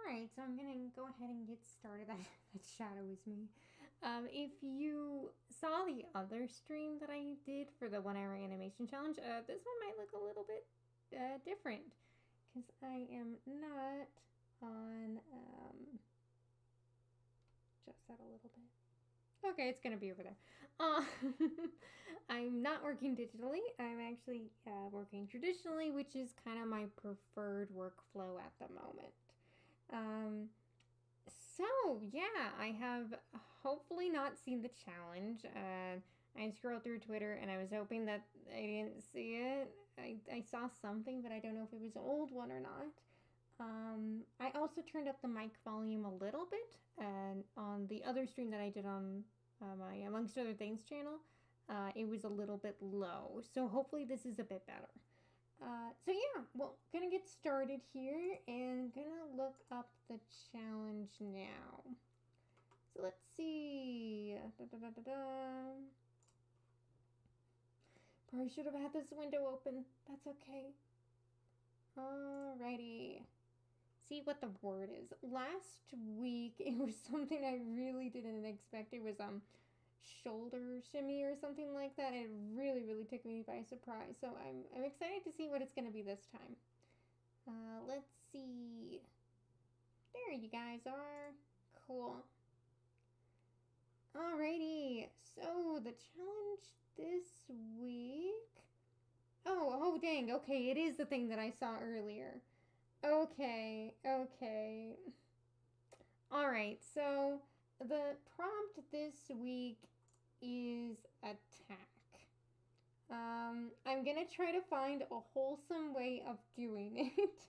Alright, so I'm gonna go ahead and get started. That shadow is me. If you saw the other stream that I did for the 1 hour animation challenge, this one might look a little bit different because I am not on, adjust that a little bit. Okay, it's gonna be over there. I'm not working digitally. I'm actually working traditionally, which is kind of my preferred workflow at the moment. So yeah, I have hopefully not seen the challenge. I scrolled through Twitter and I was hoping that I didn't see it. I saw something, but I don't know if it was an old one or not. I also turned up the mic volume a little bit, and on the other stream that I did on my Amongst Other Things channel, it was a little bit low. So hopefully this is a bit better. So yeah, well, gonna get started here and gonna look up the challenge now. So let's see. Probably should have had this window open. That's okay. Alrighty. See what the word is. Last week it was something I really didn't expect. It was shoulder shimmy or something like that. It really took me by surprise. So I'm excited to see what it's gonna be this time. Let's see. There you guys are. Cool. Alrighty. So the challenge this week. Oh dang. Okay, it is the thing that I saw earlier. Okay. Alright, so the prompt this week is attack. I'm gonna try to find a wholesome way of doing it.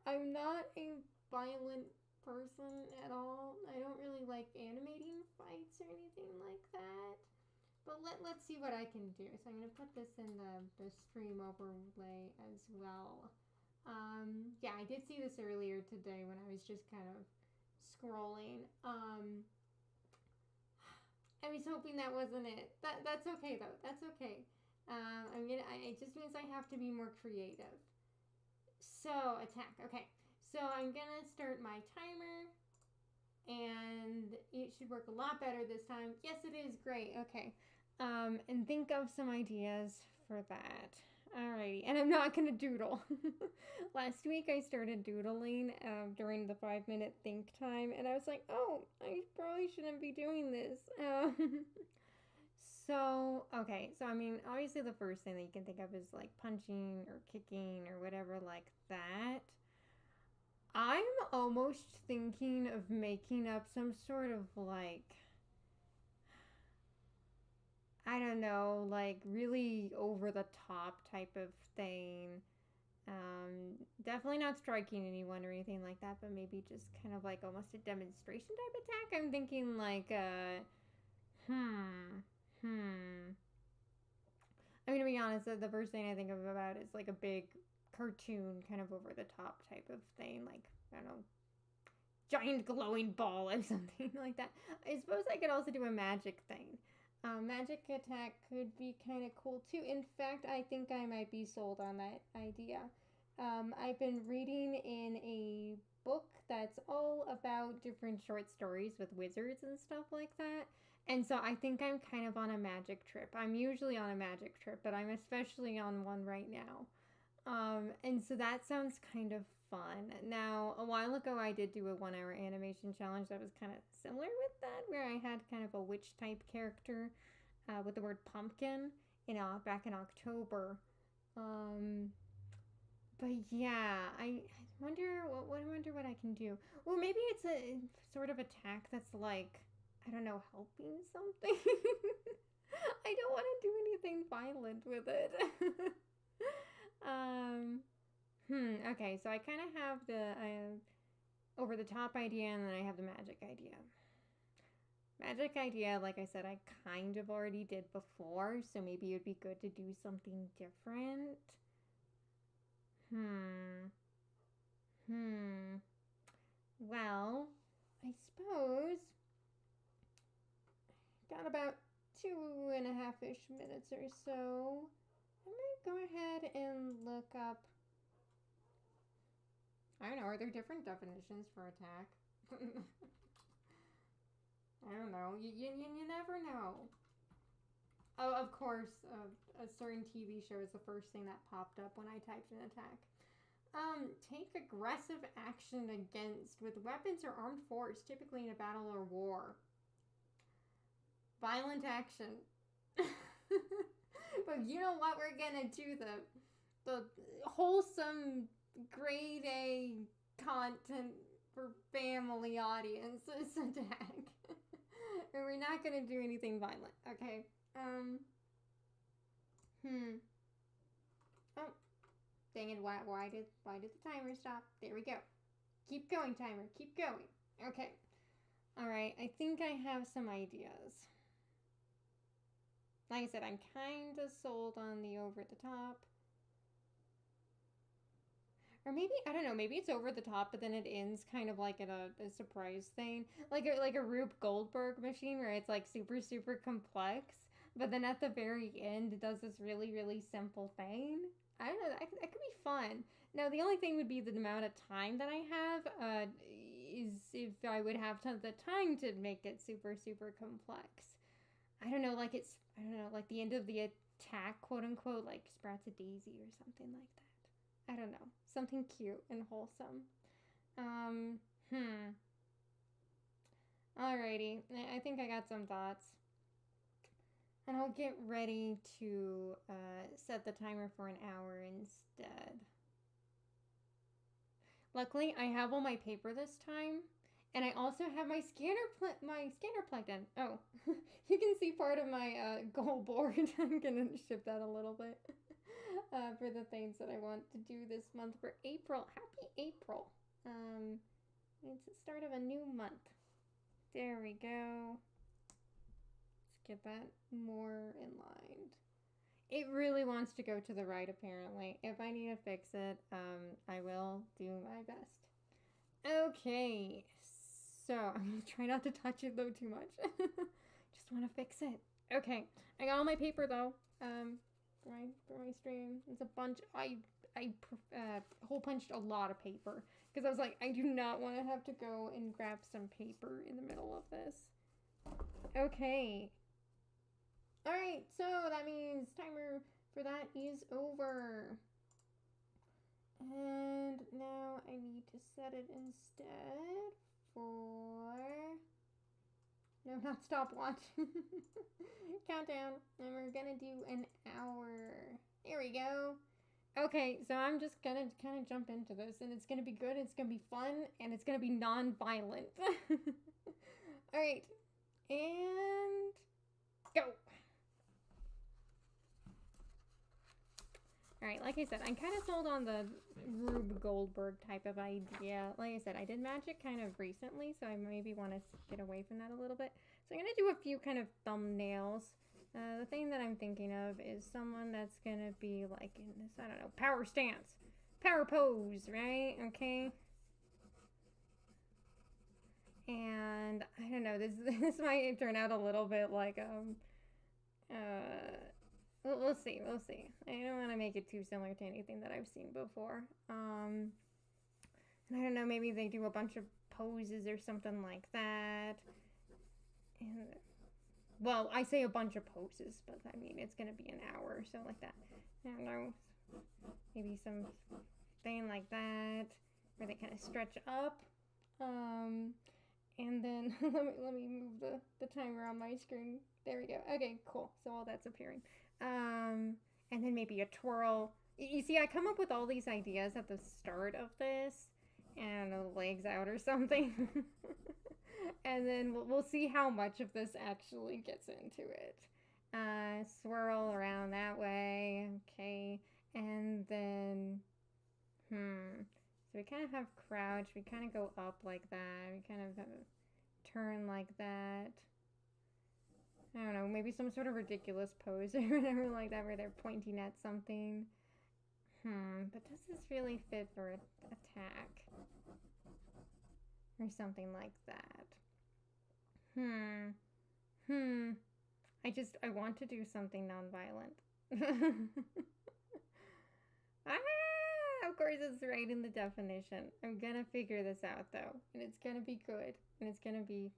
I'm not a violent person at all. I don't really like animating fights or anything like that. But let's see what I can do. So I'm gonna put this in the stream overlay as well. Yeah, I did see this earlier today when I was just kind of scrolling. I was hoping that wasn't it. That's okay though. That's okay. It just means I have to be more creative. So attack. Okay. So I'm gonna start my timer, and it should work a lot better this time. Yes, it is great. Okay. And think of some ideas for that. Alrighty, and I'm not gonna doodle. Last week I started doodling during the 5-minute think time, and I was like, oh, I probably shouldn't be doing this. Okay, so I mean, obviously the first thing that you can think of is like punching or kicking or whatever like that. I'm almost thinking of making up some sort of like, I don't know, like really over the top type of thing. Definitely not striking anyone or anything like that, but maybe just kind of like almost a demonstration type attack. I'm thinking like, I'm gonna be honest, the first thing I think of about is like a big cartoon kind of over the top type of thing. Like, I don't know, giant glowing ball or something like that. I suppose I could also do a magic thing. Magic attack could be kind of cool too. In fact, I think I might be sold on that idea. I've been reading in a book that's all about different short stories with wizards and stuff like that. And so I think I'm kind of on a magic trip. I'm usually on a magic trip, but I'm especially on one right now. And so that sounds kind of fun. Now, a while ago, I did do a 1 hour animation challenge that was kind of similar with that, where I had kind of a witch type character with the word pumpkin, back in October. But yeah, I wonder what I can do. Well, maybe it's a sort of attack that's like, I don't know, helping something. I don't want to do anything violent with it. Okay, so I kind of have the over the top idea, and then I have the magic idea. Magic idea, like I said, I kind of already did before, so maybe it would be good to do something different. Well, I suppose got about 2.5-ish minutes or so. I might go ahead and look up I don't know. Are there different definitions for attack? I don't know. You never know. Oh, of course, a certain TV show is the first thing that popped up when I typed in attack. Take aggressive action against with weapons or armed force, typically in a battle or war. Violent action. But you know what? We're gonna do the wholesome grade A content for family audiences attack. And we're not gonna do anything violent, okay? Oh, dang it! Why did the timer stop? There we go. Keep going, timer. Keep going. Okay. All right. I think I have some ideas. Like I said, I'm kind of sold on the over the top. Or maybe, I don't know, maybe it's over the top, but then it ends kind of like in a surprise thing. Like a Rube Goldberg machine where it's like super, super complex. But then at the very end, it does this really, really simple thing. I don't know, that could be fun. Now, the only thing would be the amount of time that I have is if I would have the time to make it super, super complex. I don't know, like like the end of the attack, quote unquote, like Sprouts a Daisy or something like that. I don't know. Something cute and wholesome. Alrighty. I think I got some thoughts. And I'll get ready to set the timer for an hour instead. Luckily, I have all my paper this time. And I also have my scanner plugged in. Oh, you can see part of my goal board. I'm going to shift that a little bit for the things that I want to do this month for April. Happy April. It's the start of a new month. There we go. Let's get that more in line. It really wants to go to the right, apparently. If I need to fix it, I will do my best. Okay, so I'm going to try not to touch it, though, too much. Just want to fix it. Okay, I got all my paper, though, for my stream. It's a bunch. I hole punched a lot of paper because I was like, I do not want to have to go and grab some paper in the middle of this. Okay. All right, so that means timer for that is over. And now I need to set it instead for... No, not stopwatch. Countdown. And we're gonna do an hour. There we go. Okay, so I'm just gonna kind of jump into this, and it's gonna be good, it's gonna be fun, and it's gonna be non-violent. Alright, and go! Alright, like I said, I'm kind of sold on the Rube Goldberg type of idea. Like I said, I did magic kind of recently, so I maybe want to get away from that a little bit. So I'm going to do a few kind of thumbnails. The thing that I'm thinking of is someone that's going to be like in this, I don't know, power stance. Power pose, right? Okay. And I don't know, this might turn out a little bit like, we'll see. I don't want to make it too similar to anything that I've seen before. And I don't know, maybe they do a bunch of poses or something like that. And, well, I say a bunch of poses, but I mean, it's going to be an hour or so like that. I don't know, maybe some thing like that, where they kind of stretch up. And then, let me move the timer on my screen. There we go. Okay, cool. So all that's appearing. And then maybe a twirl. You see, I come up with all these ideas at the start of this, and legs out or something. And then we'll see how much of this actually gets into it. Swirl around that way. Okay. And then, so we kind of have crouch. We kind of go up like that. We kind of have a turn like that. I don't know, maybe some sort of ridiculous pose or whatever like that where they're pointing at something. But does this really fit for an attack? Or something like that. I want to do something non-violent. Of course, it's right in the definition. I'm gonna figure this out though, and it's gonna be good, and it's gonna be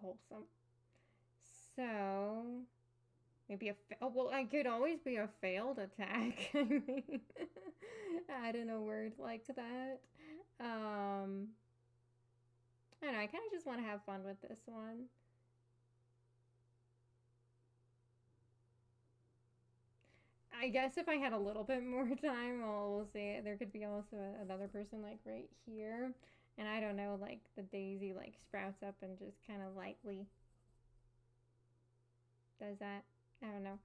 wholesome. So maybe well, I could always be a failed attack. I mean, add in a word like that. I don't know. I kind of just want to have fun with this one. I guess if I had a little bit more time, well, we'll see. There could be also another person like right here. And I don't know, like the daisy like sprouts up and just kind of lightly does that. I don't know.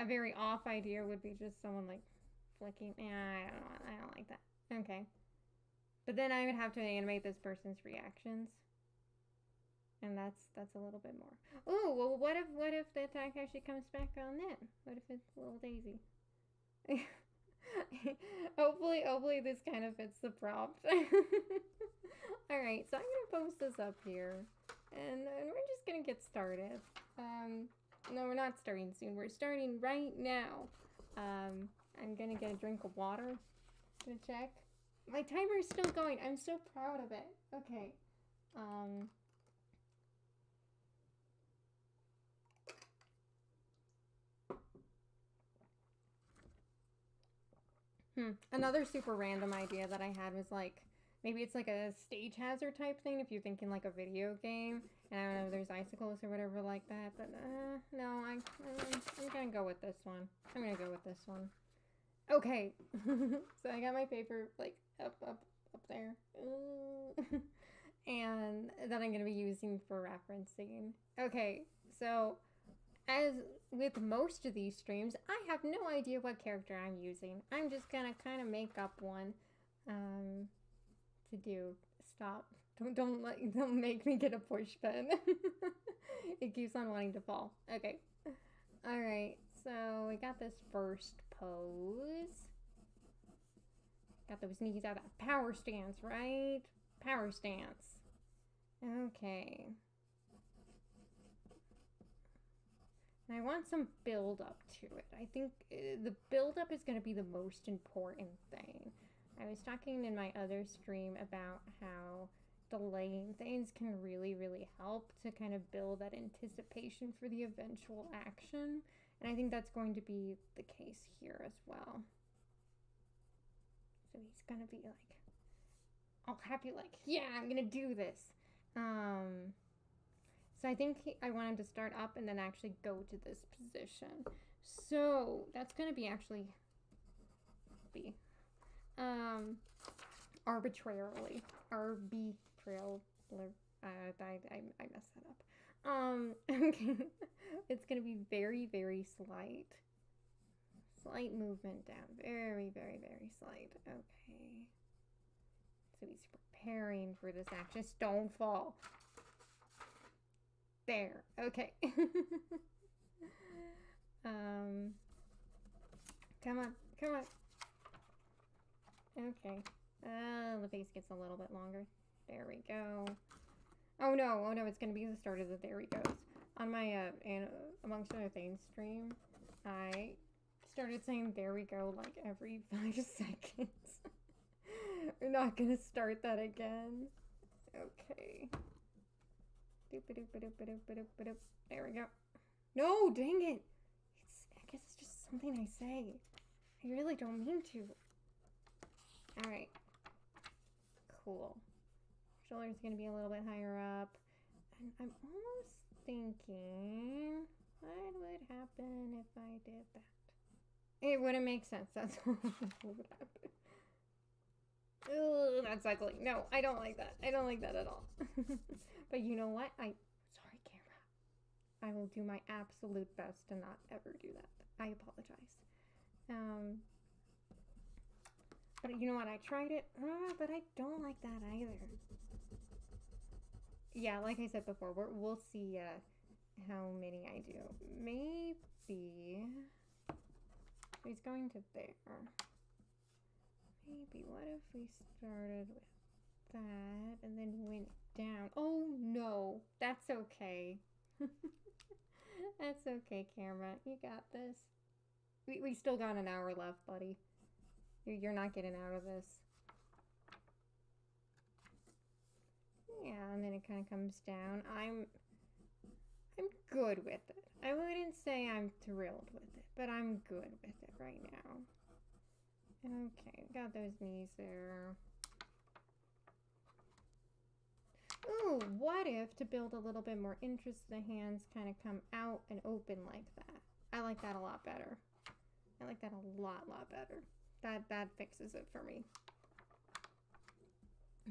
A very off idea would be just someone like flicking. Yeah, I don't know. I don't like that. Okay. But then I would have to animate this person's reactions. And that's a little bit more. Oh, well, what if the attack actually comes back on then? What if it's little Daisy? hopefully this kind of fits the prompt. All right, so I'm gonna post this up here, and we're just gonna get started. No, we're not starting soon. We're starting right now. I'm gonna get a drink of water. Gonna check. My timer is still going. I'm so proud of it. Okay. Another super random idea that I had was like, maybe it's like a stage hazard type thing if you're thinking like a video game. And I don't know, there's icicles or whatever like that. But no, I'm gonna go with this one. I'm gonna go with this one. Okay. So I got my paper like up there. And that I'm gonna be using for referencing. Okay, so as with most of these streams, I have no idea what character I'm using. I'm just gonna kind of make up one to do. Stop. Don't make me get a push pen. It keeps on wanting to fall. Okay. All right. So we got this first pose. Got those knees out. Power stance, right? Power stance. Okay. And I want some build up to it. I think the build up is going to be the most important thing. I was talking in my other stream about how delaying things can really, really help to kind of build that anticipation for the eventual action. And I think that's going to be the case here as well. So he's going to be like all happy, like, yeah, I'm going to do this. So I think I want him to start up and then actually go to this position. So that's going to be actually B. Arbitrarily. I messed that up. Okay. It's going to be very, very slight. Slight movement down. Very, very, very slight. Okay. So he's preparing for this action. Just don't fall. There. Okay. Come on. Come on. Okay. The face gets a little bit longer. There we go. Oh no, it's gonna be the start of the there he goes. On my and amongst other things stream, I started saying there we go like every 5 seconds. We're not gonna start that again. Okay. There we go. No, dang it. I guess it's just something I say. I really don't mean to. Alright. Cool. Shoulder's gonna be a little bit higher up. And I'm almost thinking, what would happen if I did that? It wouldn't make sense. That's what would happen. Ugh, that's ugly. No, I don't like that. I don't like that at all. But you know what? Sorry, camera. I will do my absolute best to not ever do that. I apologize. But you know what? I tried it, but I don't like that either. Yeah, like I said before, we'll see how many I do. Maybe he's going to there. Maybe what if we started with that and then went down? Oh no, that's okay. That's okay, camera. You got this. We still got an hour left, buddy. You're not getting out of this. Yeah, and then it kind of comes down. I'm good with it. I wouldn't say I'm thrilled with it, but I'm good with it right now. Okay, got those knees there. Ooh, what if to build a little bit more interest, the hands kind of come out and open like that? I like that a lot better. I like that a lot better. That fixes it for me.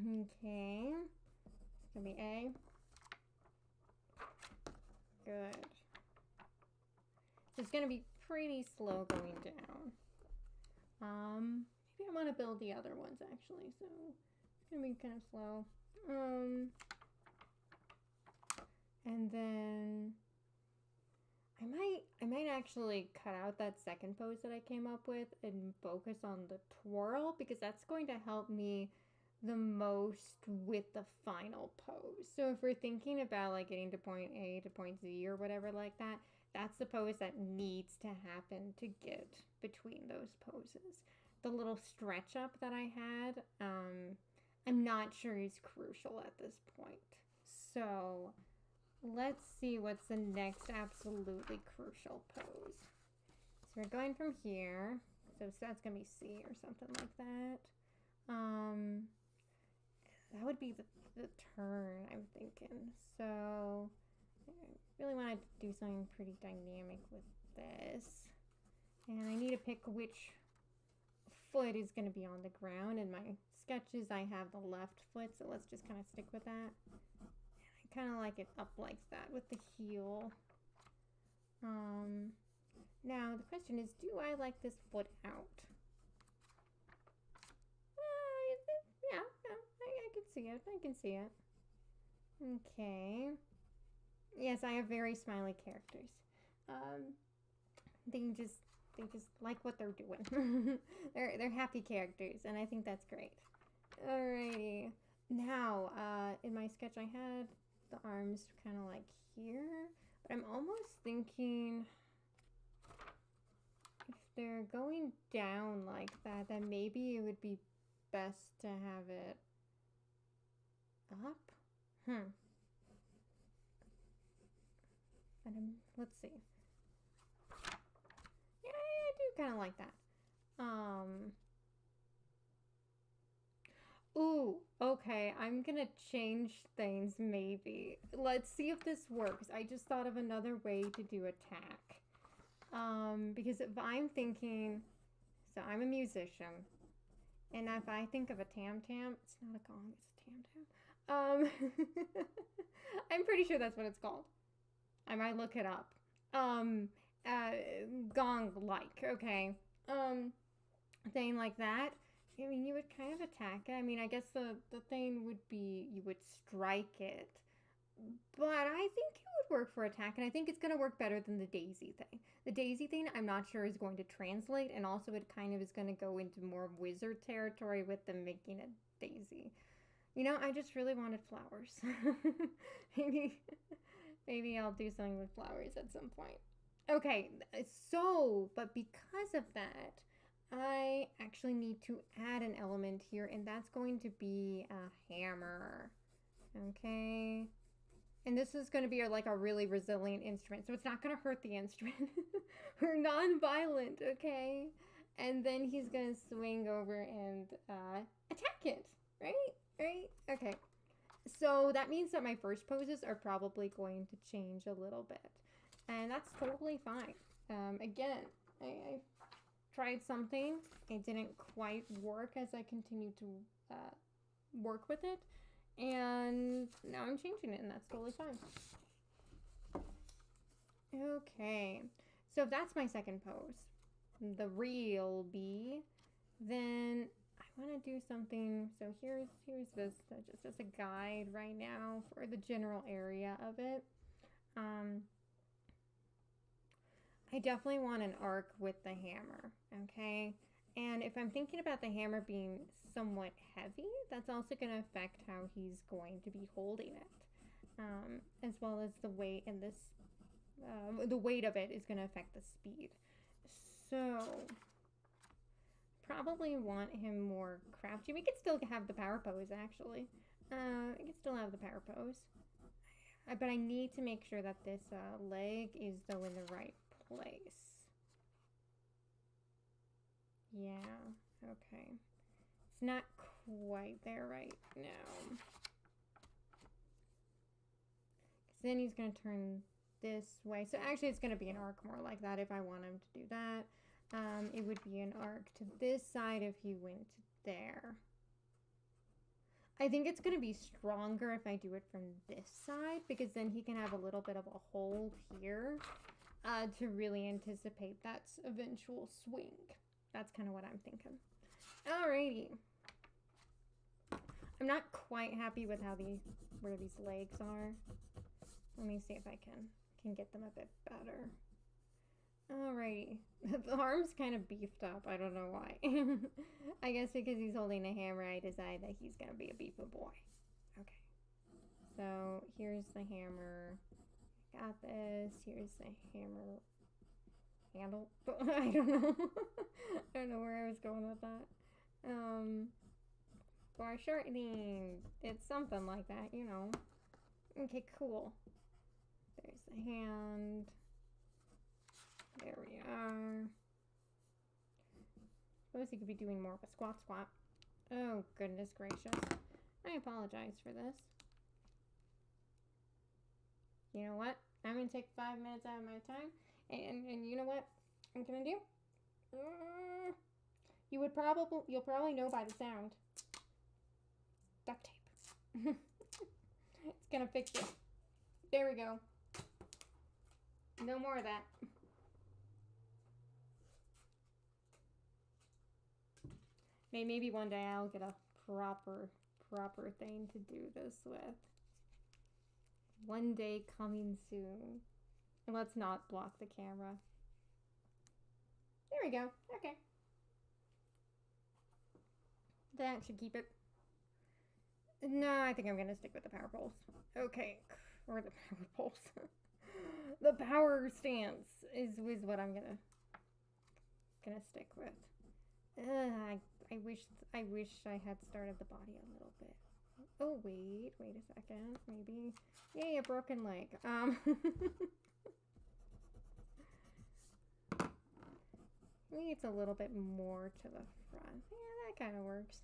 Okay. It's gonna be A. Good. So it's gonna be pretty slow going down. Maybe I want to build the other ones actually, so it's gonna be kind of slow. And then I might actually cut out that second pose that I came up with and focus on the twirl, because that's going to help me the most with the final pose. So if we're thinking about like getting to point A to point Z or whatever like that, that's the pose that needs to happen to get between those poses. The little stretch up that I had, I'm not sure is crucial at this point. So let's see what's the next absolutely crucial pose. So we're going from here. So that's going to be C or something like that. That would be the turn, I'm thinking. So I really want to do something pretty dynamic with this. And I need to pick which foot is going to be on the ground. In my sketches, I have the left foot, so let's just kind of stick with that. I kind of like it up like that with the heel. Now the question is, do I like this foot out? Yeah, I can see it. I can see it. Okay. Yes, I have very smiley characters. They just like what they're doing. they're happy characters, and I think that's great. Alrighty. Now, in my sketch, I had the arms kind of like here, but I'm almost thinking if they're going down like that, then maybe it would be best to have it up. And let's see. Yeah, I do kind of like that. Ooh, okay, I'm gonna change things maybe. Let's see if this works. I just thought of another way to do attack. Because if I'm thinking, so I'm a musician, and if I think of a tam-tam, it's not a gong, it's a tam-tam. I'm pretty sure that's what it's called. I might look it up. Gong-like, okay. Thing like that. I mean, you would kind of attack it. I mean, I guess the thing would be you would strike it. But I think it would work for attack, and I think it's going to work better than the daisy thing. The daisy thing, I'm not sure is going to translate, and also it kind of is going to go into more wizard territory with them making it daisy. You know, I just really wanted flowers. Maybe I'll do something with flowers at some point. Okay, so, but because of that, I actually need to add an element here, and that's going to be a hammer. Okay. And this is going to be like a really resilient instrument, so it's not going to hurt the instrument. We're non-violent, okay? And then he's going to swing over and attack it, right? Right? Okay. So that means that my first poses are probably going to change a little bit. And that's totally fine. Again, I tried something. It didn't quite work as I continued to work with it. And now I'm changing it, and that's totally fine. Okay. So if that's my second pose, the real B, then I want to do something. So here's this just as a guide right now for the general area of it. I definitely want an arc with the hammer, okay? And if I'm thinking about the hammer being somewhat heavy, that's also going to affect how he's going to be holding it, as well as the weight, and this, the weight of it is going to affect the speed. So probably want him more crouchy. We could still have the power pose, actually. We could still have the power pose. But I need to make sure that this leg is, though, in the right place. Yeah, okay. It's not quite there right now. Because then he's going to turn this way. So actually it's going to be an arc more like that if I want him to do that. It would be an arc to this side if he went there. I think it's going to be stronger if I do it from this side, because then he can have a little bit of a hold here to really anticipate that eventual swing. That's kind of what I'm thinking. Alrighty. I'm not quite happy with how where these legs are. Let me see if I can get them a bit better. Alrighty. The arm's kind of beefed up. I don't know why. I guess because he's holding a hammer, I decide that he's going to be a beefy boy. Okay. So, here's the hammer. Got this. Here's the hammer handle. I don't know. I don't know where I was going with that. Foreshortening. It's something like that, you know. Okay, cool. There's the hand. There we are. Suppose he could be doing more of a squat. Oh, goodness gracious. I apologize for this. You know what? I'm going to take 5 minutes out of my time. And you know what I'm going to do? You'll probably know by the sound. Duct tape. It's going to fix it. There we go. No more of that. Maybe one day I'll get a proper thing to do this with. One day coming soon. And let's not block the camera. There we go. Okay. That should keep it. No, I think I'm going to stick with the power poles. Okay. Or the power poles. The power stance is what I'm gonna stick with. I wish I had started the body a little bit. Oh wait a second. Maybe. Yay, a broken leg. Maybe it's a little bit more to the front. Yeah, that kind of works.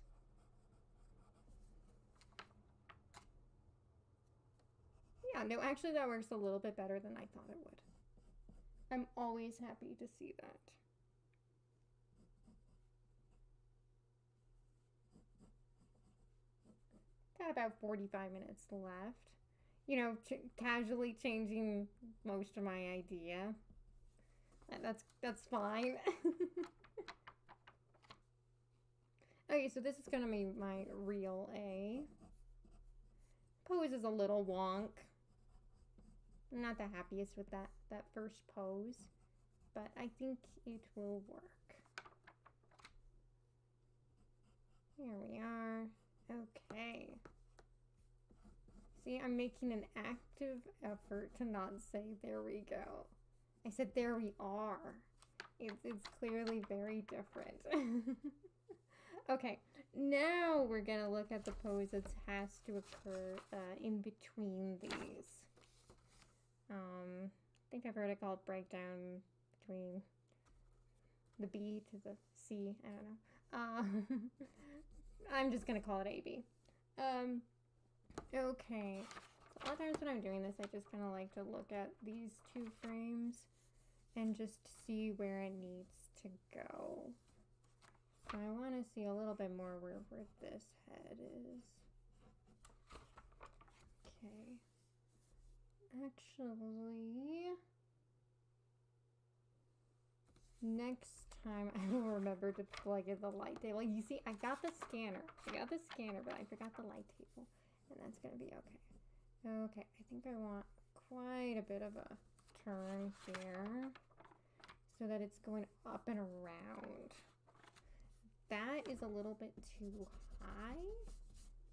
Yeah, no, actually that works a little bit better than I thought it would. I'm always happy to see that. Got about 45 minutes left. You know, casually changing most of my idea. That's fine. Okay, so this is gonna be my real A. Pose is a little wonk. I'm not the happiest with that first pose, but I think it will work. Here we are. Okay. See, I'm making an active effort to not say there we go. I said there we are. It's clearly very different. Okay, now we're gonna look at the pose that has to occur in between these. I think I've heard it called breakdown between the B to the C. I don't know. I'm just gonna call it AB. Okay. So a lot of times when I'm doing this, I just kind of like to look at these two frames and just see where it needs to go. So I want to see a little bit more where this head is. Okay. Actually, next time I will remember to plug in the light table. You see, I got the scanner, but I forgot the light table, and that's gonna be okay. Okay, I think I want quite a bit of a turn here so that it's going up and around. That is a little bit too high.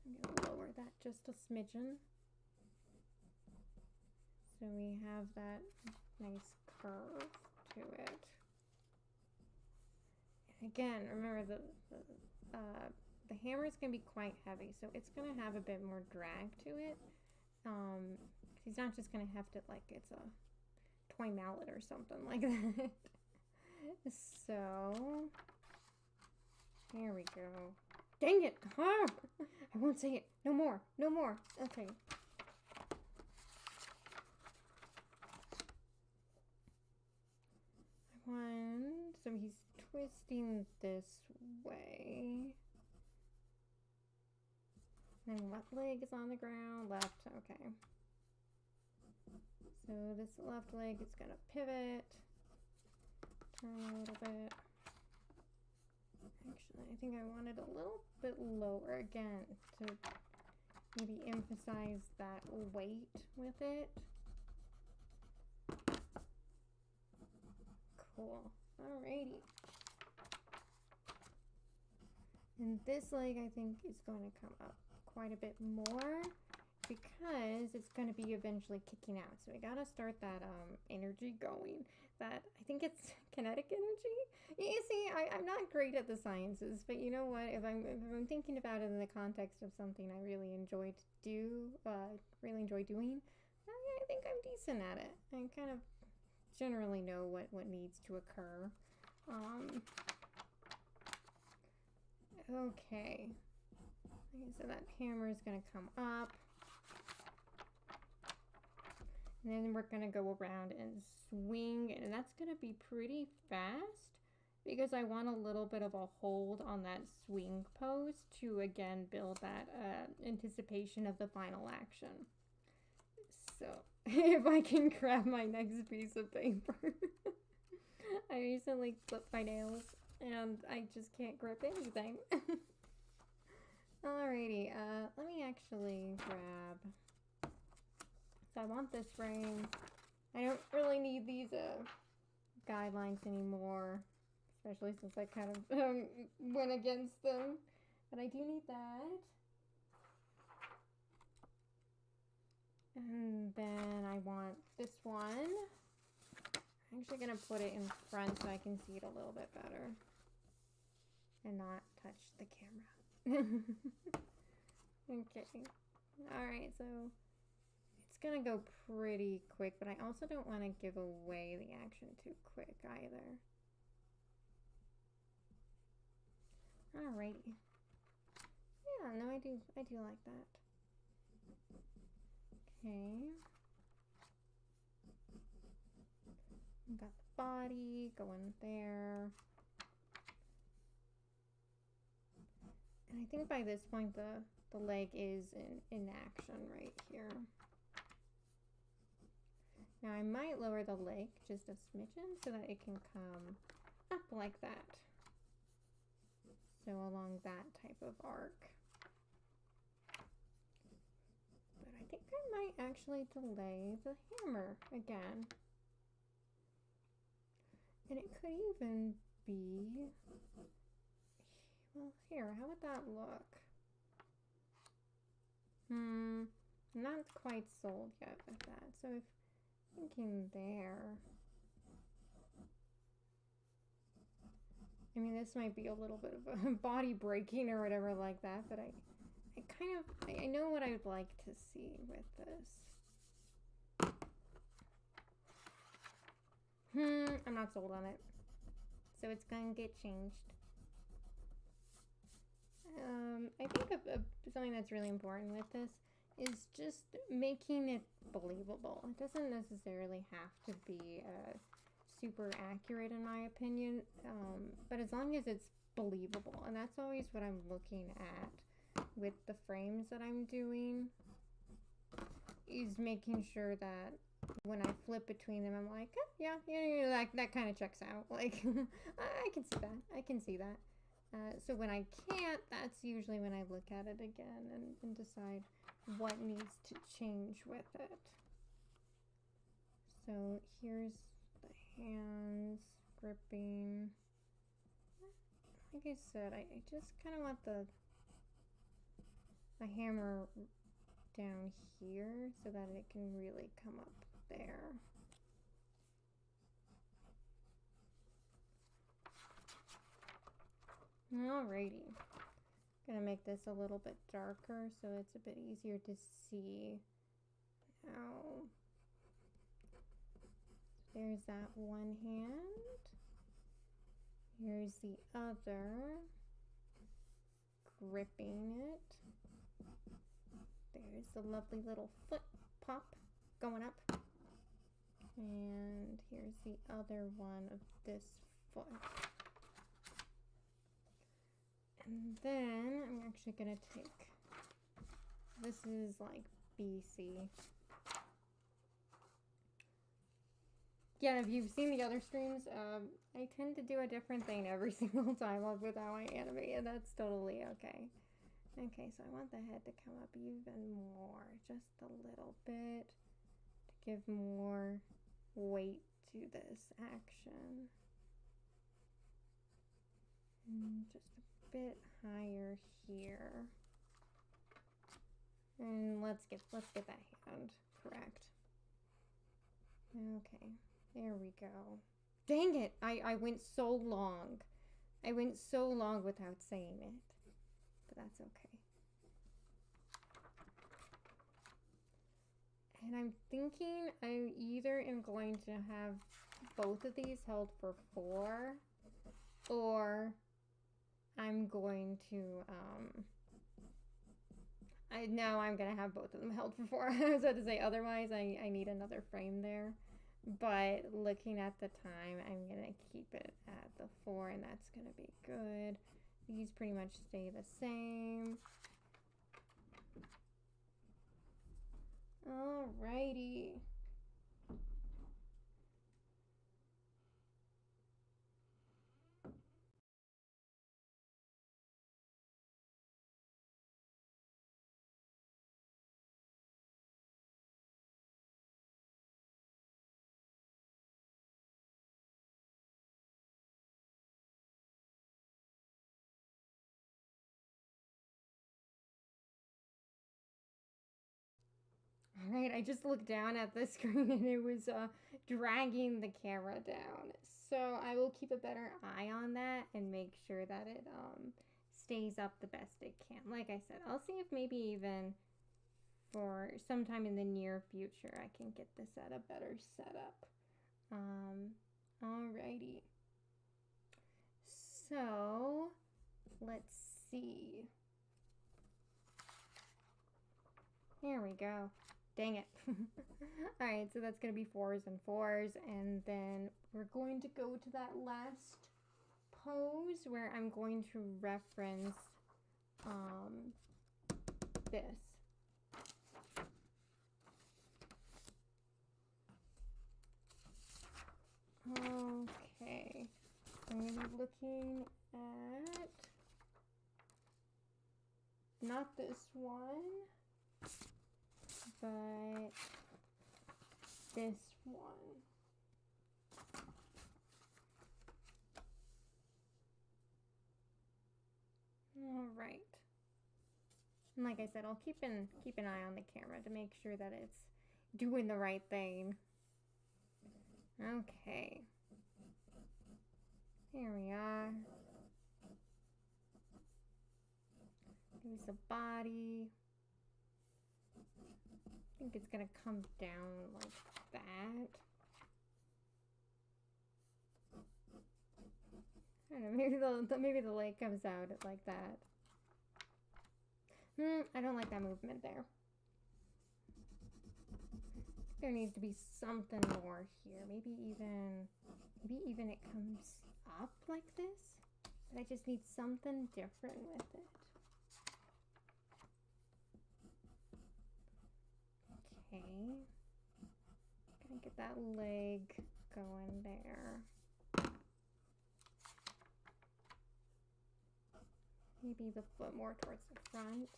I'm gonna lower that just a smidgen. So we have that nice curve to it. again, remember the hammer is going to be quite heavy, so it's going to have a bit more drag to it. He's not just going to have to, like, it's a toy mallet or something like that. So, here we go. Dang it! Ah! I won't say it. No more. No more. Okay. So he's twisting this way. And then what leg is on the ground? Left. Okay. So this left leg is going to pivot. Turn a little bit. Actually, I think I want it a little bit lower again to maybe emphasize that weight with it. Cool. Alrighty. And this leg, I think, is going to come up quite a bit more because it's going to be eventually kicking out. So we got to start that energy going. That, I think it's kinetic energy. You see, I'm not great at the sciences, but you know what? If I'm thinking about it in the context of something I really enjoy doing, I think I'm decent at it. I kind of generally know what needs to occur. Okay. So that hammer is going to come up. And then we're going to go around and swing. And that's going to be pretty fast because I want a little bit of a hold on that swing pose to, again, build that anticipation of the final action. So, if I can grab my next piece of paper. I recently clipped my nails and I just can't grip anything. Alrighty, let me actually grab. So I want this frame. I don't really need these guidelines anymore, especially since I kind of went against them. But I do need that. And then I want this one. I'm actually going to put it in front so I can see it a little bit better and not touch the camera. Okay. Alright, so it's going to go pretty quick, but I also don't want to give away the action too quick either. Alrighty. Yeah, no, I do like that. Okay. Got the body going there. And I think by this point the leg is in action right here. Now I might lower the leg just a smidgen so that it can come up like that. So along that type of arc. But I think I might actually delay the hammer again. And it could even be, well, here, how would that look? I'm not quite sold yet with that. So if thinking there, I mean, this might be a little bit of a body breaking or whatever like that, but I know what I would like to see with this. I'm not sold on it. So it's going to get changed. I think something that's really important with this is just making it believable. It doesn't necessarily have to be super accurate in my opinion, but as long as it's believable, and that's always what I'm looking at with the frames that I'm doing, is making sure that when I flip between them, I'm like, yeah, that kind of checks out. Like, I can see that. I can see that. So when I can't, that's usually when I look at it again and decide what needs to change with it. So here's the hands gripping. Like I said, I just kind of want the hammer down here so that it can really come up there. Alrighty. Gonna make this a little bit darker so it's a bit easier to see. Now, there's that one hand. Here's the other. Gripping it. There's the lovely little foot pop going up. And here's the other one of this foot. And then I'm actually gonna take, this is like BC. Yeah, if you've seen the other streams, I tend to do a different thing every single time with how I animate, and that's totally okay. Okay, so I want the head to come up even more, just a little bit, to give more weight to this action. And just a bit higher here. And let's get that hand correct. Okay, there we go. Dang it! I went so long. I went so long without saying it. But that's okay. And I'm thinking I either am going to have both of these held for 4, or I'm going to, no, I'm going to have both of them held for 4. I was about to say, otherwise I need another frame there. But looking at the time, I'm going to keep it at the 4, and that's going to be good. These pretty much stay the same. Alrighty. Alright, I just looked down at the screen and it was dragging the camera down. So I will keep a better eye on that and make sure that it stays up the best it can. Like I said, I'll see if maybe even for sometime in the near future I can get this at a better setup. Alrighty. So let's see. There we go. Dang it. Alright, so that's going to be 4s and 4s. And then we're going to go to that last pose where I'm going to reference this. Okay. I'm going to be looking at not this one, but this one. All right. And like I said, I'll keep an eye on the camera to make sure that it's doing the right thing. Okay. Here we are. Here's the body. I think it's gonna come down like that. I don't know, maybe the leg comes out like that. I don't like that movement there. There needs to be something more here. Maybe even it comes up like this. But I just need something different with it. Okay. Gonna get that leg going there. Maybe the foot more towards the front.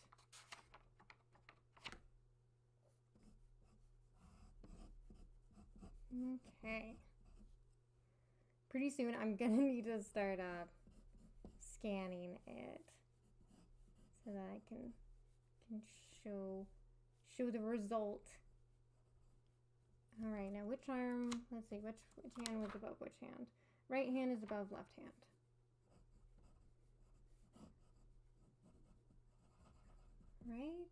Okay. Pretty soon I'm gonna need to start scanning it so that I can show the result. All right, now which arm? Let's see, which hand was above which hand? Right hand is above left hand. right?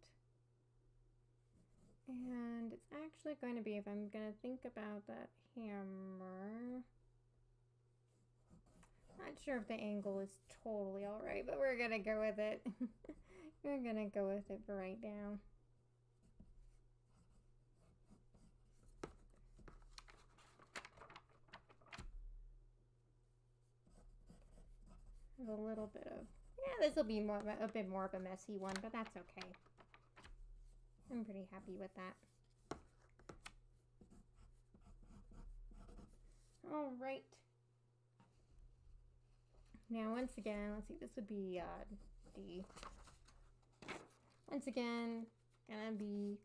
And it's actually going to be, if I'm going to think about that hammer, not sure if the angle is totally all right, but we're going to go with it. We're going to go with it for right now. A little bit of, yeah, this will be a bit more of a messy one, but that's okay. I'm pretty happy with that. All right. Now, once again, let's see, this would be D. Once again, gonna be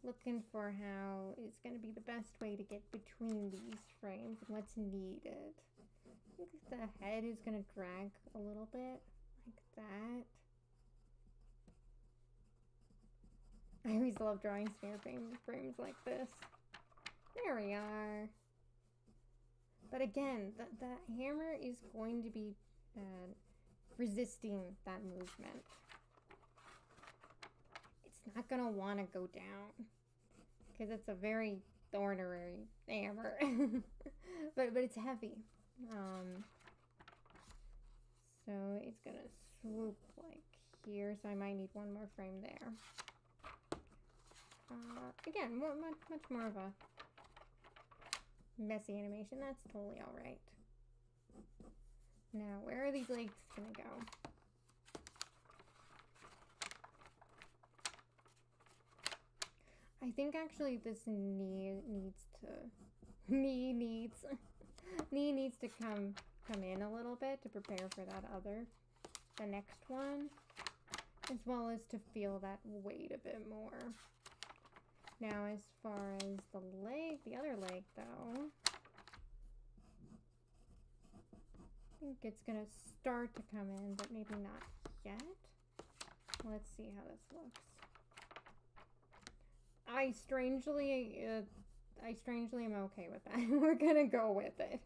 looking for how it's gonna be the best way to get between these frames and what's needed. I think the head is gonna drag a little bit, like that. I always love drawing spare frames like this. There we are. But again, the hammer is going to be resisting that movement. It's not gonna want to go down because it's a very ornery hammer, but it's heavy. So it's gonna swoop like here. So I might need one more frame there. Again, much more of a messy animation. That's totally all right. Now, where are these legs gonna go? I think actually this knee needs to come in a little bit to prepare for the next one, as well as to feel that weight a bit more. Now, as far as the other leg though, I think it's gonna start to come in, but maybe not yet. Let's see how this looks. I strangely am okay with that. We're gonna go with it.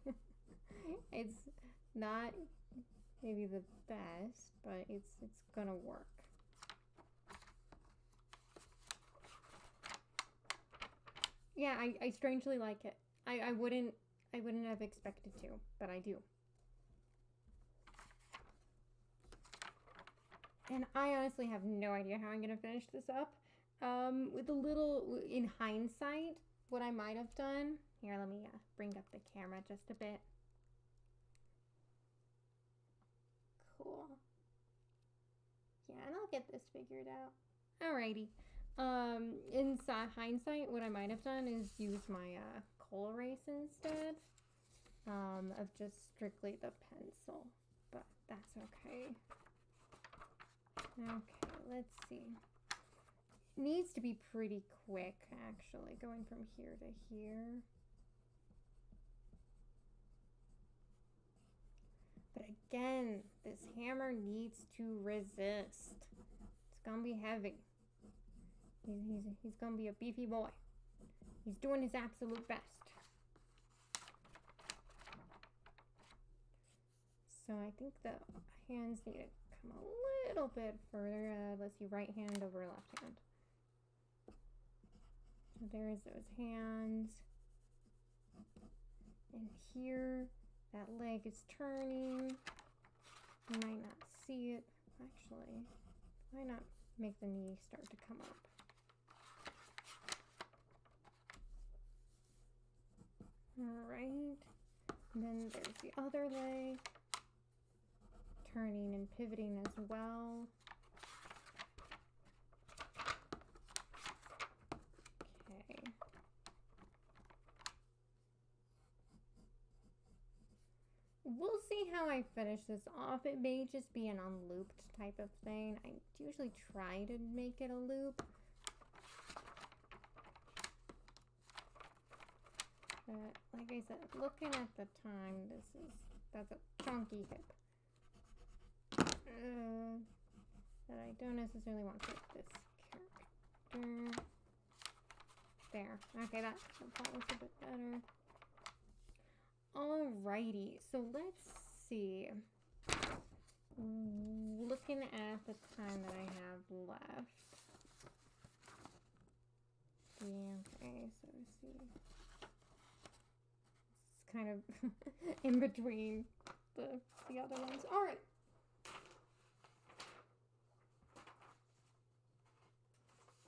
It's not maybe the best, but it's gonna work. Yeah, I strangely like it. I wouldn't have expected to, but I do. And I honestly have no idea how I'm gonna finish this up. With a little, in hindsight, what I might have done. Here, let me bring up the camera just a bit. Cool. Yeah, and I'll get this figured out. Alrighty. In hindsight, what I might have done is use my coal erase instead of just strictly the pencil, but that's okay. Okay, let's see. Needs to be pretty quick, actually, going from here to here. But again, this hammer needs to resist. It's gonna be heavy. He's gonna be a beefy boy. He's doing his absolute best. So I think the hands need to come a little bit further. Let's see, right hand over left hand. So there's those hands. And here, that leg is turning. You might not see it. Actually, why not make the knee start to come up? Alright. And then there's the other leg. Turning and pivoting as well. Okay. We'll see how I finish this off. It may just be an unlooped type of thing. I usually try to make it a loop. But like I said, looking at the time, that's a chunky hip. That I don't necessarily want for this character. There. Okay, that looks a bit better. Alrighty, so let's see. Looking at the time that I have left. Okay, so see. It's kind of in between the other ones. All right.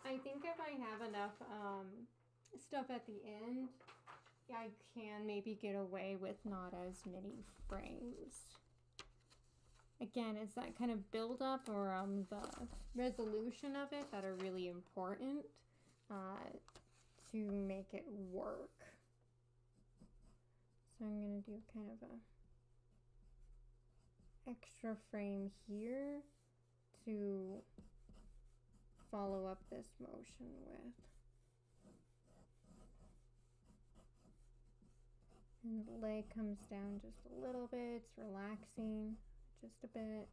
I think if I have enough stuff at the end, I can maybe get away with not as many frames. Again, it's that kind of build up or the resolution of it that are really important to make it work. So I'm going to do kind of a extra frame here to follow up this motion with. And the leg comes down just a little bit. It's relaxing just a bit.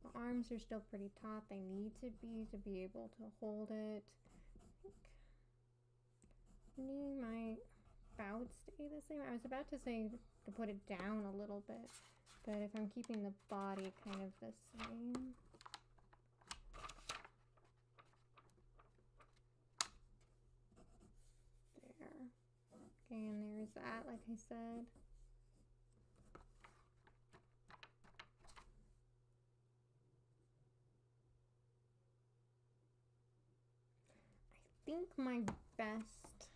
The arms are still pretty taut. They need to be able to hold it. I think knee might about stay the same. I was about to say to put it down a little bit, but if I'm keeping the body kind of the same. Okay, and there's that, like I said. I think my best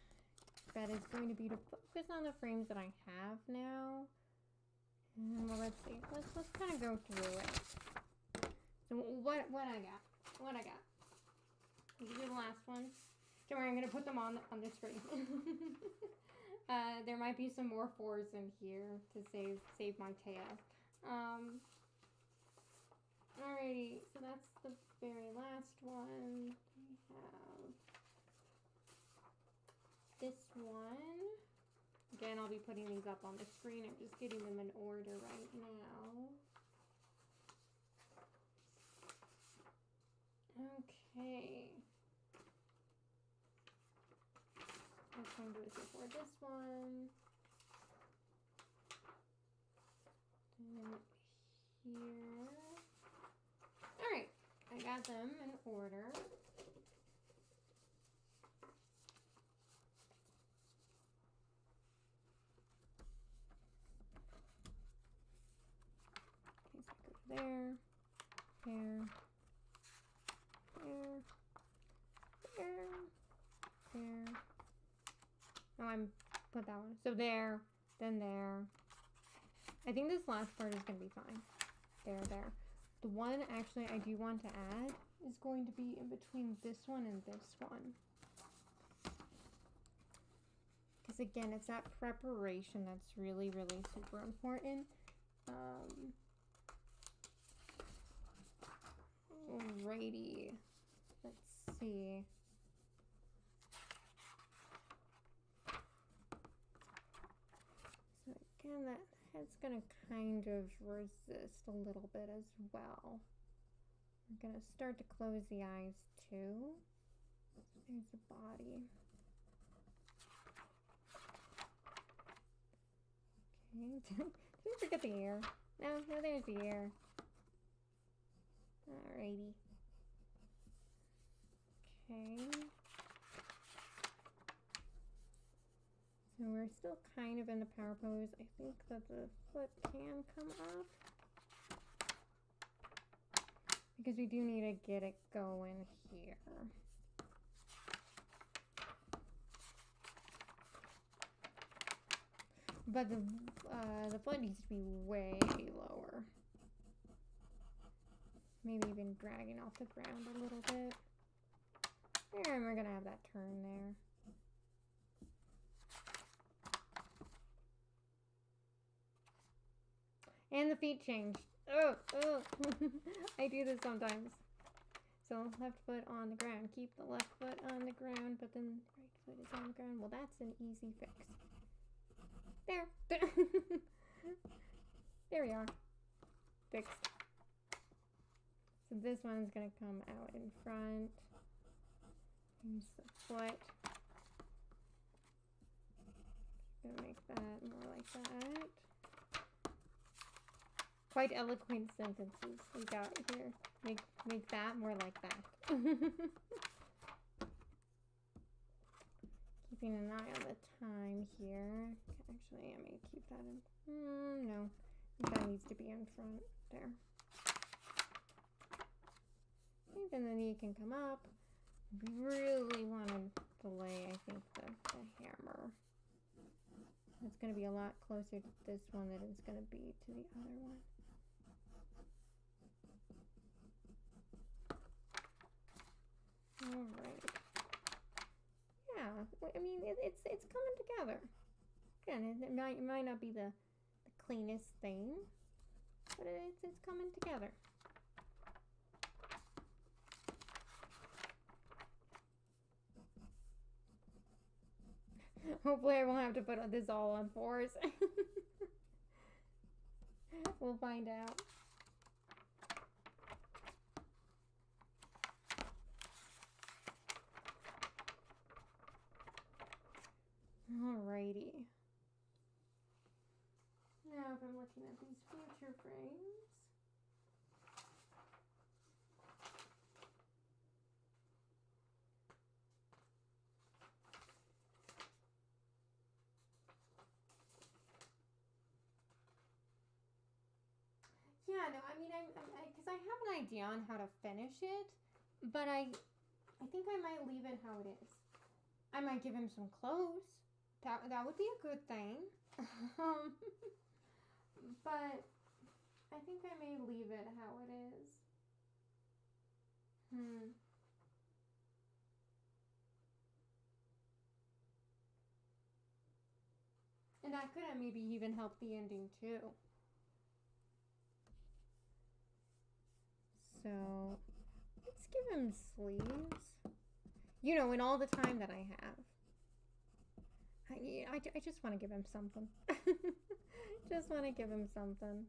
bet is going to be to focus on the frames that I have now. And well, let's see. Let's kind of go through it. So what I got? These are the last ones. Don't worry, I'm gonna put them on the screen. There might be some more 4s in here to save my tail. Alrighty, so that's the very last one. We have this one. Again, I'll be putting these up on the screen. I'm just getting them in order right now. Okay. Which one goes before this one? And here. Alright, I got them in order. Okay, so go there, there, there, there, there. Oh, I'm put that one. So there, then there. I think this last part is going to be fine. There. The one actually I do want to add is going to be in between this one and this one. Because again, it's that preparation that's really, really super important. Alrighty. Let's see. And that head's gonna kind of resist a little bit as well. We're gonna start to close the eyes too. There's the body. Okay, didn't forget the ear. No, there's the ear. Alrighty. Okay. So we're still kind of in the power pose. I think that the foot can come up. Because we do need to get it going here. But the foot needs to be way lower. Maybe even dragging off the ground a little bit. There, and we're gonna have that turn there. And the feet changed. Oh. I do this sometimes. So left foot on the ground. Keep the left foot on the ground, but then right foot is on the ground. Well, that's an easy fix. There. There we are. Fixed. So this one's going to come out in front. Use the foot. Going to make that more like that. Quite eloquent sentences we got here. Make that more like that. keeping an eye on the time here. Actually, I may keep that in. No. That needs to be in front. There. And then you can come up. We really want to delay, I think, the hammer. It's going to be a lot closer to this one than it's going to be to the other one. All right. Yeah, I mean, it's coming together. Again, it might not be the cleanest thing, but it's coming together. Hopefully I won't have to put this all on 4s. We'll find out. Alrighty. Now if I'm looking at these future frames. Yeah, no, I mean, because I have an idea on how to finish it, but I think I might leave it how it is. I might give him some clothes. That would be a good thing. But I think I may leave it how it is. And that could have maybe even helped the ending too. So let's give him sleeves. You know, in all the time that I have. I just want to give him something. Just want to give him something.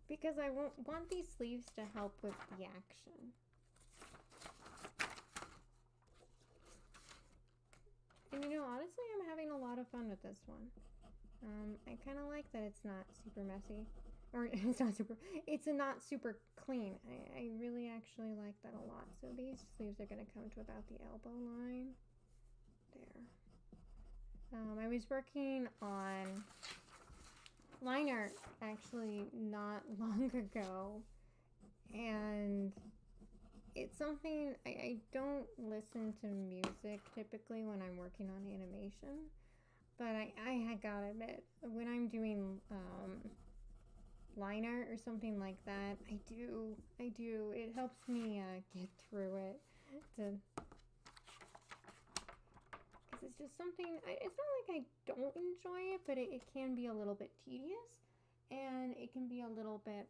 Because I want these sleeves to help with the action. And you know, honestly, I'm having a lot of fun with this one. I kind of like that it's not super messy. Or it's not super clean. I really actually like that a lot. So these sleeves are going to come to about the elbow line. There. I was working on line art actually not long ago. And it's something, I don't listen to music typically when I'm working on animation. But I gotta admit, when I'm doing line art or something like that, I do. It helps me get through it. Because it's just something, it's not like I don't enjoy it, but it can be a little bit tedious. And it can be a little bit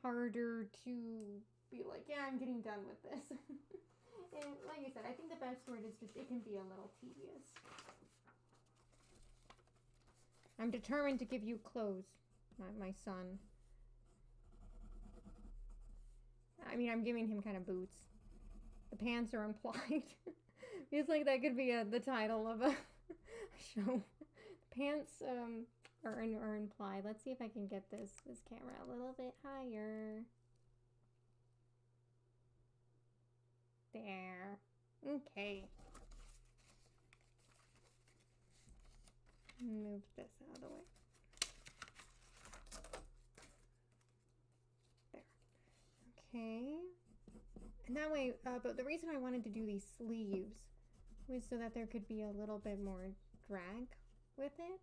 harder to be like, yeah, I'm getting done with this. And like I said, I think the best word is just, it can be a little tedious. I'm determined to give you clothes, my son. I mean, I'm giving him kind of boots. The pants are implied. Feels like that could be the title of a show. The pants are implied. Let's see if I can get this camera a little bit higher. There. Okay. Move this out of the way. There. Okay. And that way, but the reason I wanted to do these sleeves was so that there could be a little bit more drag with it,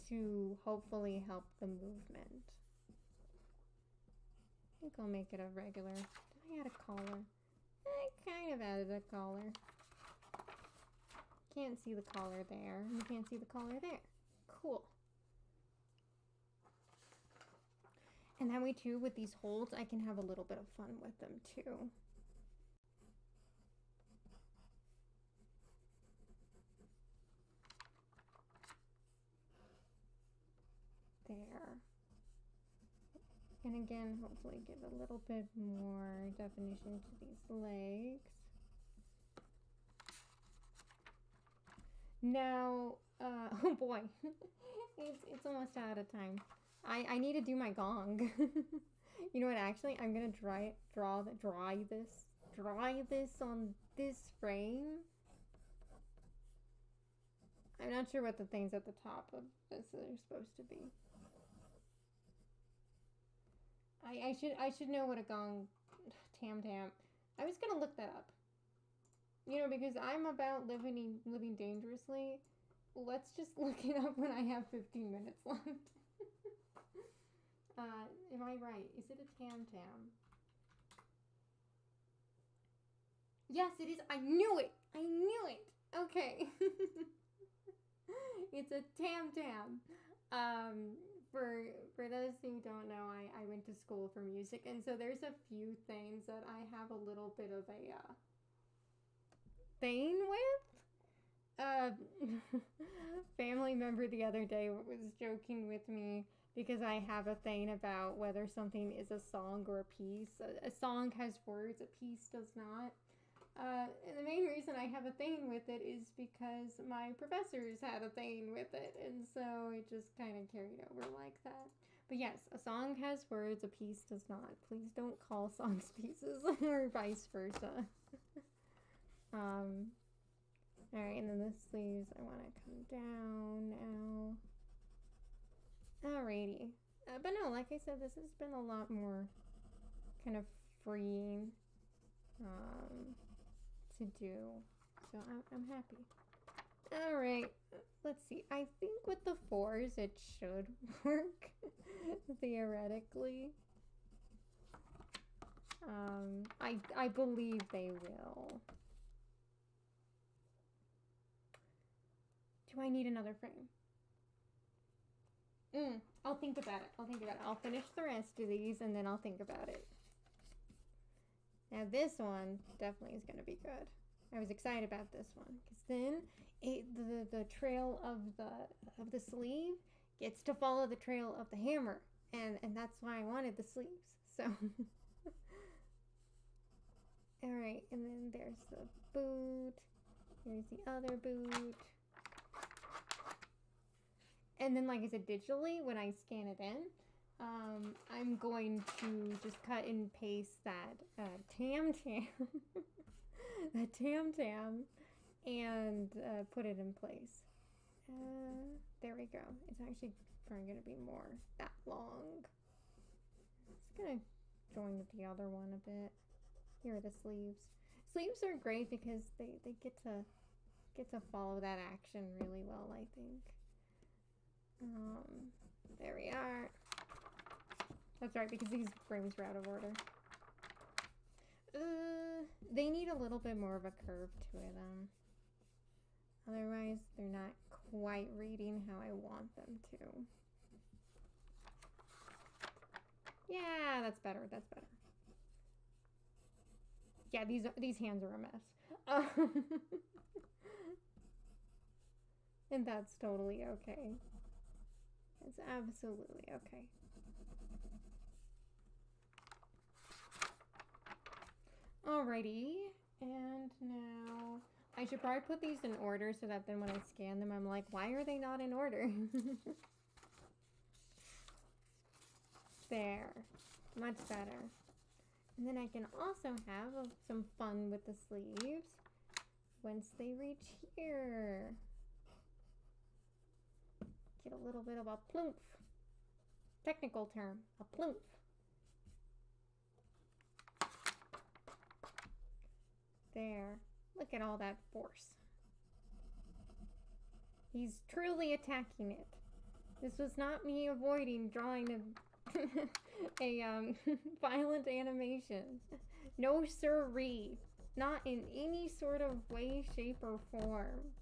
to hopefully help the movement. I think I'll make it a regular. Did I add a collar? I kind of added a collar. Can't see the collar there. You can't see the collar there. Cool. And that way too, with these holds, I can have a little bit of fun with them too. There. And again, hopefully give a little bit more definition to these legs. Now, oh boy, it's almost out of time. I need to do my gong. You know what? Actually, I'm gonna dry dry this on this frame. I'm not sure what the things at the top of this are supposed to be. I should know what a gong tam. I was gonna look that up. You know, because I'm about living dangerously. Let's just look it up when I have 15 minutes left. Am I right? Is it a tam? Yes, it is. I knew it. Okay. It's a tam. For those who don't know, I went to school for music, and so there's a few things that I have a little bit of a thing with. Family member the other day was joking with me because I have a thing about whether something is a song or a piece. A song has words, a piece does not. And the main reason I have a thing with it is because my professors had a thing with it, and so it just kind of carried over like that. But yes, a song has words, a piece does not. Please don't call songs pieces or vice versa. Alright, and then the sleeves, I want to come down now. Alrighty. But no, like I said, this has been a lot more kind of freeing to do. So I'm happy. Alright, let's see. I think with the 4s it should work, theoretically. I believe they will. Do I need another frame? I'll think about it. I'll finish the rest of these and then I'll think about it. Now this one definitely is going to be good. I was excited about this one because then the trail of the sleeve gets to follow the trail of the hammer, and that's why I wanted the sleeves. So all right, and then there's the boot. Here's the other boot. And then, like I said, digitally, when I scan it in, I'm going to just cut and paste that tam, that tam, and put it in place. There we go. It's actually probably going to be more that long. It's going to join with the other one a bit. Here are the sleeves. Sleeves are great because they get to follow that action really well, I think. There we are. That's right, because these frames are out of order. They need a little bit more of a curve to them. Otherwise, they're not quite reading how I want them to. Yeah, that's better. Yeah, these hands are a mess. And that's totally okay. It's absolutely okay. Alrighty, and now I should probably put these in order so that then when I scan them, I'm like, why are they not in order? There, much better. And then I can also have some fun with the sleeves once they reach here. Get a little bit of a ploomp. Technical term, a ploomp. There. Look at all that force. He's truly attacking it. This was not me avoiding drawing a violent animation. No siree. Not in any sort of way, shape, or form.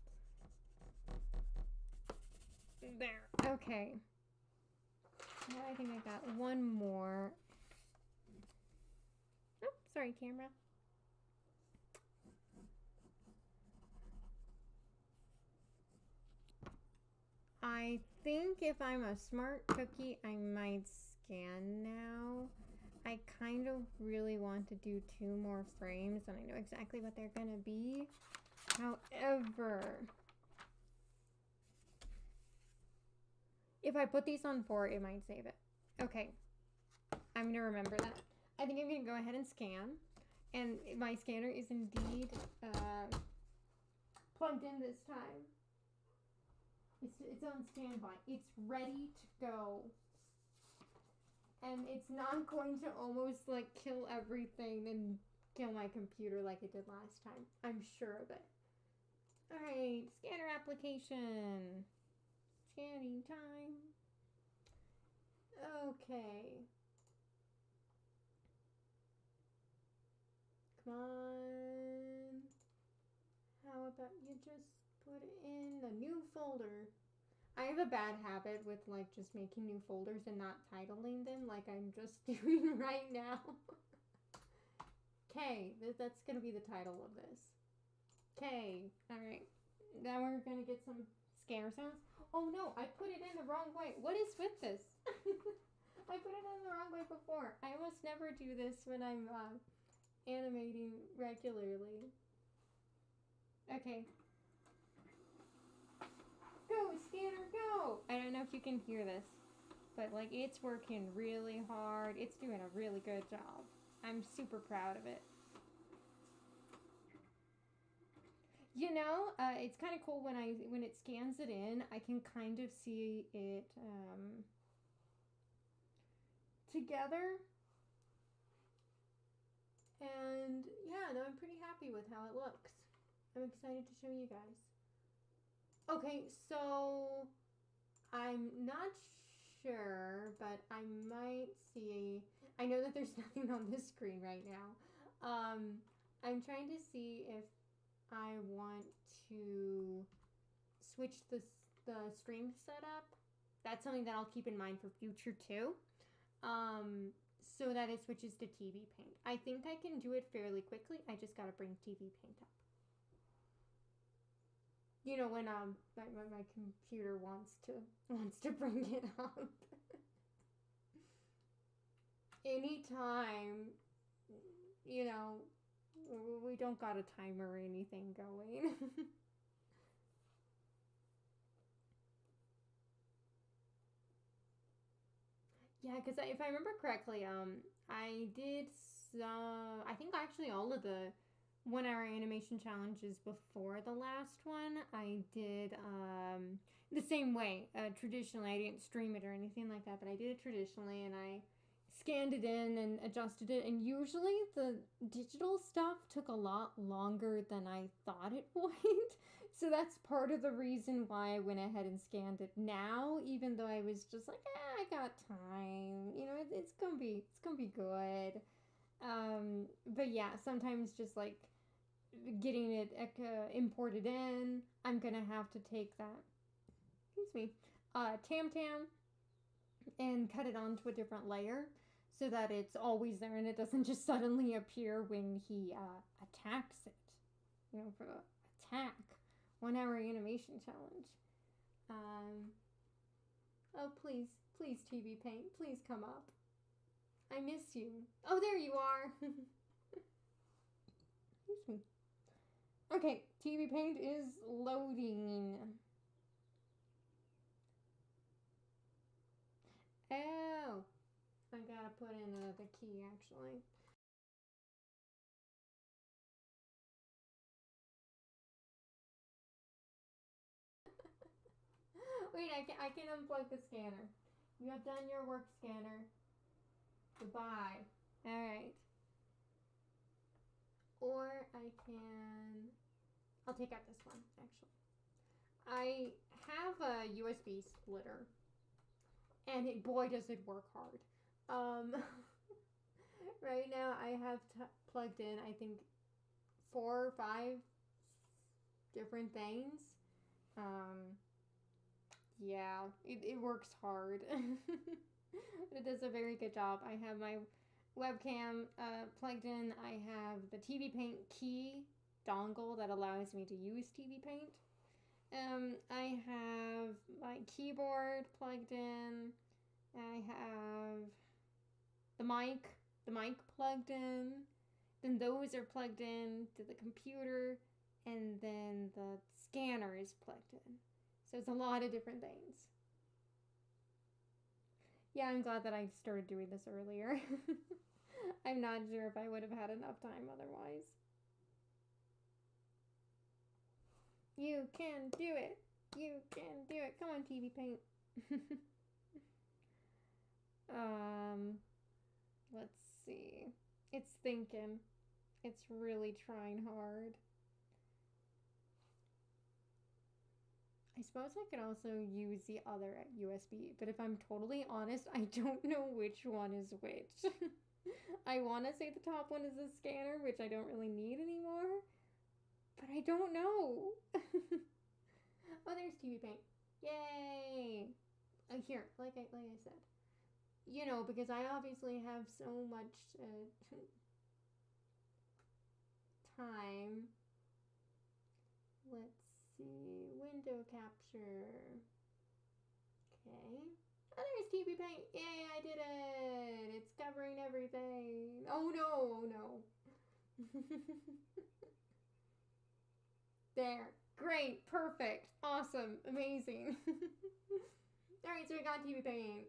There. Okay. Now I think I got one more. Oh, sorry, camera. I think if I'm a smart cookie, I might scan now. I kind of really want to do 2 more frames, and I know exactly what they're gonna be. However, if I put these on 4, it might save it. Okay, I'm gonna remember that. I think I'm gonna go ahead and scan, And my scanner is indeed plugged in this time. It's on standby. It's ready to go. And it's not going to almost like kill everything and kill my computer like it did last time. I'm sure of it. Alright, scanner application. Scanning time. Okay. Come on. How about you just put it in a new folder? I have a bad habit with like just making new folders and not titling them like I'm just doing right now. Okay, that's gonna be the title of this. Okay, alright. Now we're gonna get some scare sounds. Oh no, I put it in the wrong way. What is with this? I put it in the wrong way before. I almost never do this when I'm animating regularly. Okay. Go, scanner, go! I don't know if you can hear this, but like it's working really hard. It's doing a really good job. I'm super proud of it. You know, it's kind of cool when it scans it in. I can kind of see it together, and yeah, no, I'm pretty happy with how it looks. I'm excited to show you guys. Okay, so I'm not sure, but I might see. I know that there's nothing on this screen right now. I'm trying to see if I want to switch the stream setup. That's something that I'll keep in mind for future too. So that it switches to TV Paint. I think I can do it fairly quickly. I just gotta bring TV Paint up. You know when my computer wants to bring it up. Anytime, you know, we don't got a timer or anything going. Yeah, because if I remember correctly, I did some. I think actually all of the 1 hour animation challenges before the last one, I did the same way. Traditionally, I didn't stream it or anything like that, but I did it traditionally, and I scanned it in and adjusted it. And usually, the digital stuff took a lot longer than I thought it would. So that's part of the reason why I went ahead and scanned it now, even though I was just like, I got time. You know, it's gonna be good. But yeah, sometimes just like getting it imported in, I'm gonna have to take that, excuse me, Tam Tam and cut it onto a different layer so that it's always there and it doesn't just suddenly appear when he attacks it. You know, for the attack 1 hour animation challenge. Oh, please, please, TV Paint, please come up. I miss you. Oh, there you are. Excuse me. Okay, TV Paint is loading. Oh, I gotta put in the key actually. Wait, I can unplug the scanner. You have done your work, scanner. Goodbye. Alright. Or I can... I'll take out this one, actually. I have a USB splitter. And boy, does it work hard. Right now I have plugged in, I think, 4 or 5 different things. Yeah, it works hard. It does a very good job. I have my webcam plugged in. I have the TV Paint key dongle that allows me to use TV Paint. I have my keyboard plugged in. I have the mic plugged in. Then those are plugged in to the computer, and then the scanner is plugged in. So it's a lot of different things. Yeah, I'm glad that I started doing this earlier. I'm not sure if I would have had enough time otherwise. You can do it. You can do it. Come on, TV Paint. Let's see. It's thinking. It's really trying hard. I suppose I could also use the other USB, but if I'm totally honest, I don't know which one is which. I want to say the top one is the scanner, which I don't really need anymore, but I don't know. Oh, there's TV Paint. Yay! Here, like I said, you know, because I obviously have so much time. Let's see, window capture. Okay. Oh, there's TV Paint. Yay, I did it. It's covering everything. Oh no, oh no. There. Great, perfect, awesome, amazing. Alright, so we got TV Paint.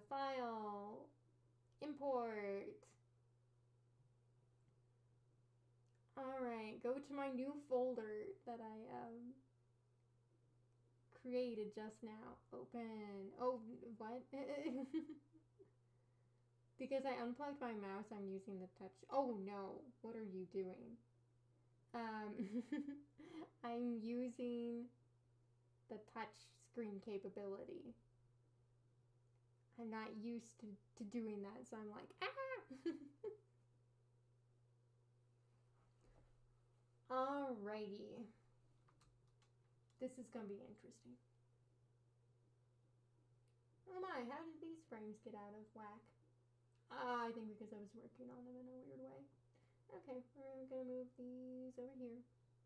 File. Import. Alright, go to my new folder that I created just now. Open. Oh, what? Because I unplugged my mouse, I'm using the touch. Oh no, what are you doing? I'm using the touch screen capability. I'm not used to doing that, so I'm like, ah! Alrighty. This is gonna be interesting. Oh my, how did these frames get out of whack? I think because I was working on them in a weird way. Okay, we're gonna move these over here.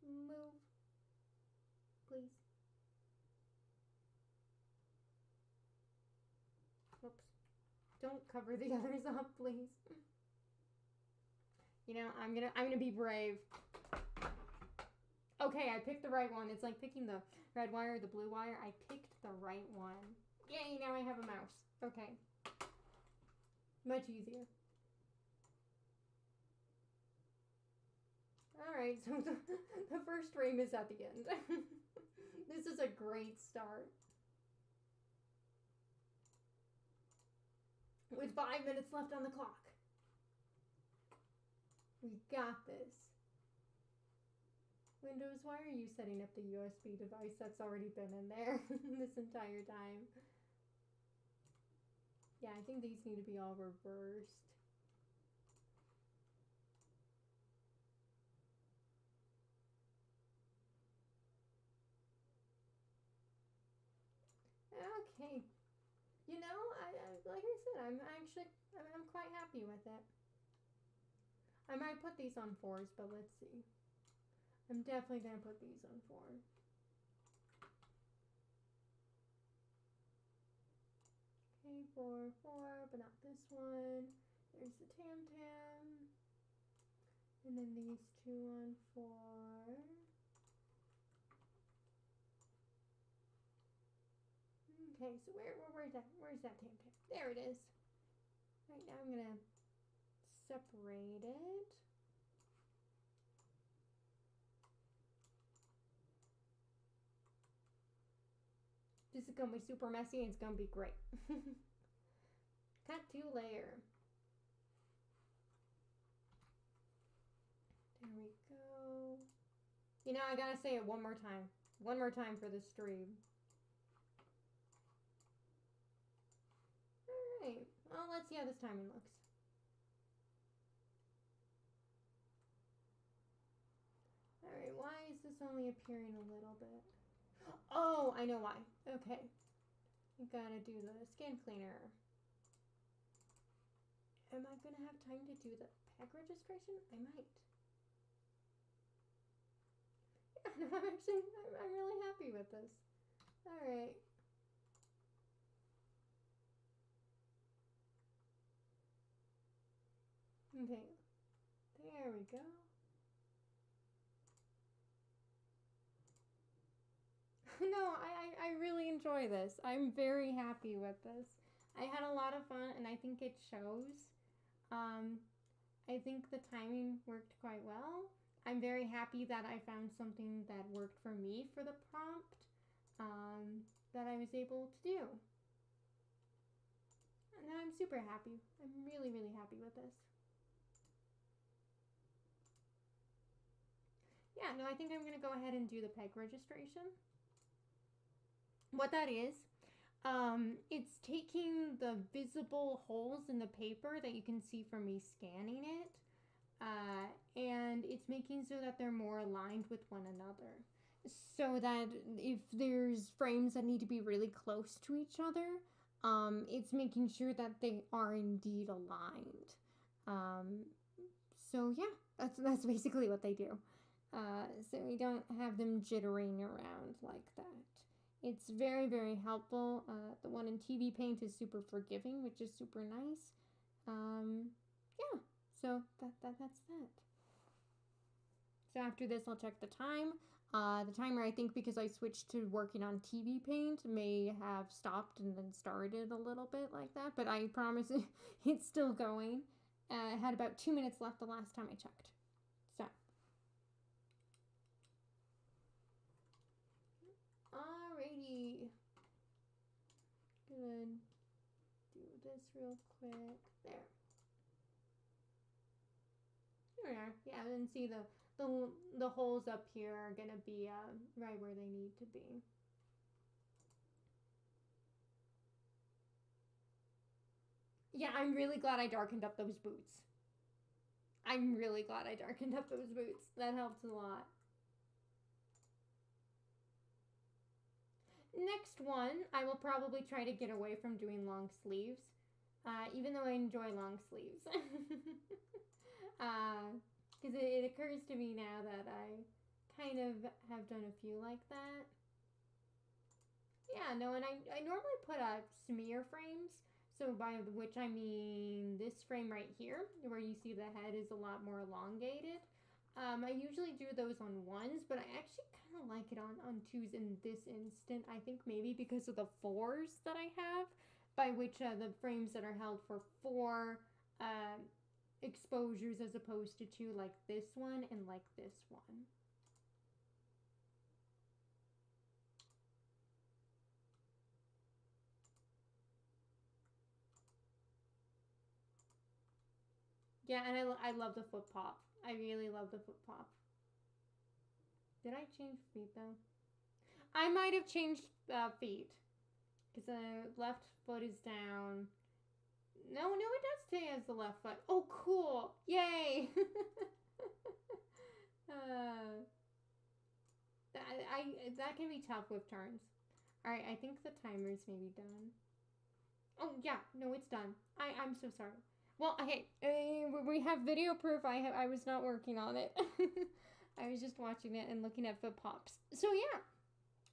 Move. Please. Oops. Don't cover the others up, please. You know, I'm gonna be brave. Okay, I picked the right one. It's like picking the red wire or the blue wire. I picked the right one. Yay, now I have a mouse. Okay. Much easier. Alright, so the first frame is at the end. This is a great start. With 5 minutes left on the clock. We got this. Windows, why are you setting up the USB device that's already been in there this entire time? Yeah, I think these need to be all reversed. Okay. You know, like I said, I'm quite happy with it. I might put these on 4s, but let's see. I'm definitely gonna put these on 4. Okay, 4, 4, but not this one. There's the Tam Tam. And then these 2 on 4. Okay, so where's that Tam Tam? There it is. Right now I'm gonna separate it. This is gonna be super messy and it's gonna be great. Cut to layer. There we go. You know, I gotta say it one more time. One more time for the stream. Alright. Well, let's see how this timing looks. Alright, why is this only appearing a little bit? Oh, I know why. Okay. You gotta do the scan cleaner. Am I gonna have time to do the pack registration? I might. Yeah, no, I'm really happy with this. Alright. Okay. There we go. No, I really enjoy this. I'm very happy with this. I had a lot of fun and I think it shows. Um, I think the timing worked quite well. I'm very happy that I found something that worked for me for the prompt that I was able to do. And I'm super happy. I'm really, really happy with this. Yeah, no, I think I'm going to go ahead and do the peg registration. What that is, it's taking the visible holes in the paper that you can see from me scanning it, and it's making so that they're more aligned with one another. So that if there's frames that need to be really close to each other, it's making sure that they are indeed aligned. Um, so yeah, that's basically what they do. So we don't have them jittering around like that. It's very, very helpful. The one in TV Paint is super forgiving, which is super nice. Yeah, so that's that. So after this, I'll check the time. The timer, I think, because I switched to working on TV Paint, may have stopped and then started a little bit like that. But I promise it's still going. I had about 2 minutes left the last time I checked. So. Alrighty. Good. Do this real quick. There. There we are. Yeah, and see the holes up here are gonna be right where they need to be. Yeah, I'm really glad I darkened up those boots. I'm really glad I darkened up those boots. That helps a lot. Next one, I will probably try to get away from doing long sleeves, even though I enjoy long sleeves. Because it occurs to me now that I kind of have done a few like that. Yeah, no, and I normally put up smear frames, so by which I mean this frame right here, where you see the head is a lot more elongated. I usually do those on ones, but I actually kind of like it on twos in this instant. I think maybe because of the fours that I have, by which the frames that are held for four exposures as opposed to two, like this one and like this one. Yeah, and I love the foot pop. I really love the foot pop. Did I change feet though? I might have changed feet because the left foot is down. No, it does stay as the left foot. Oh, cool! Yay! That can be tough with turns. All right, I think the timer's maybe done. Oh yeah, no, it's done. I'm so sorry. Well, hey, we have video proof. I was not working on it. I was just watching it and looking at foot pops. So yeah,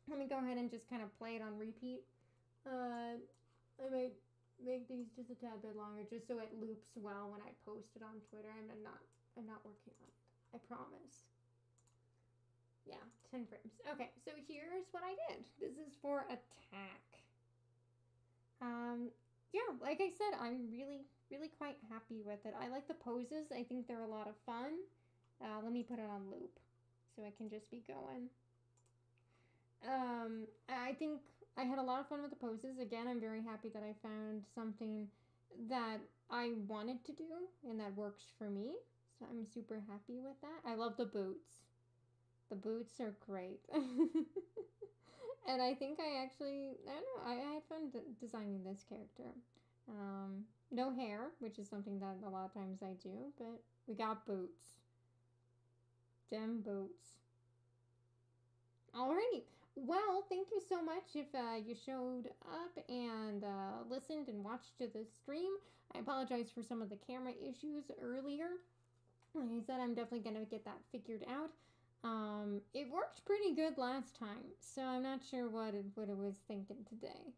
let me go ahead and just kind of play it on repeat. I might make these just a tad bit longer, just so it loops well when I post it on Twitter. I'm not working on it. I promise. Yeah, 10 frames. Okay, so here's what I did. This is for attack. Yeah, like I said, I'm really, really quite happy with it. I like the poses. I think they're a lot of fun. Let me put it on loop so I can just be going. I think I had a lot of fun with the poses. Again, I'm very happy that I found something that I wanted to do and that works for me. So I'm super happy with that. I love the boots. The boots are great. And I think I don't know, I had fun designing this character. No hair, which is something that a lot of times I do, but we got boots. Dem boots. Alrighty. Well, thank you so much if you showed up and listened and watched to the stream. I apologize for some of the camera issues earlier. Like I said, I'm definitely going to get that figured out. It worked pretty good last time, so I'm not sure what it was thinking today.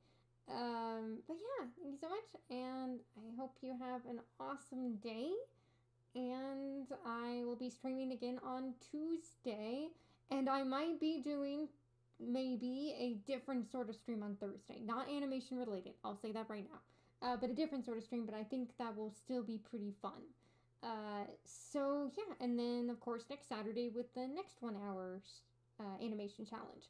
But yeah, thank you so much, and I hope you have an awesome day. And I will be streaming again on Tuesday, and I might be doing maybe a different sort of stream on Thursday, not animation related. I'll say that right now. but a different sort of stream. But I think that will still be pretty fun. So yeah, and then of course next Saturday with the next 1 hour animation challenge.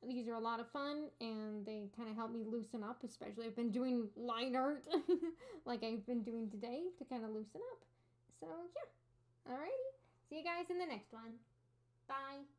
These are a lot of fun and they kind of help me loosen up, especially I've been doing line art like I've been doing today to kind of loosen up. So yeah, alrighty, see you guys in the next one. Bye.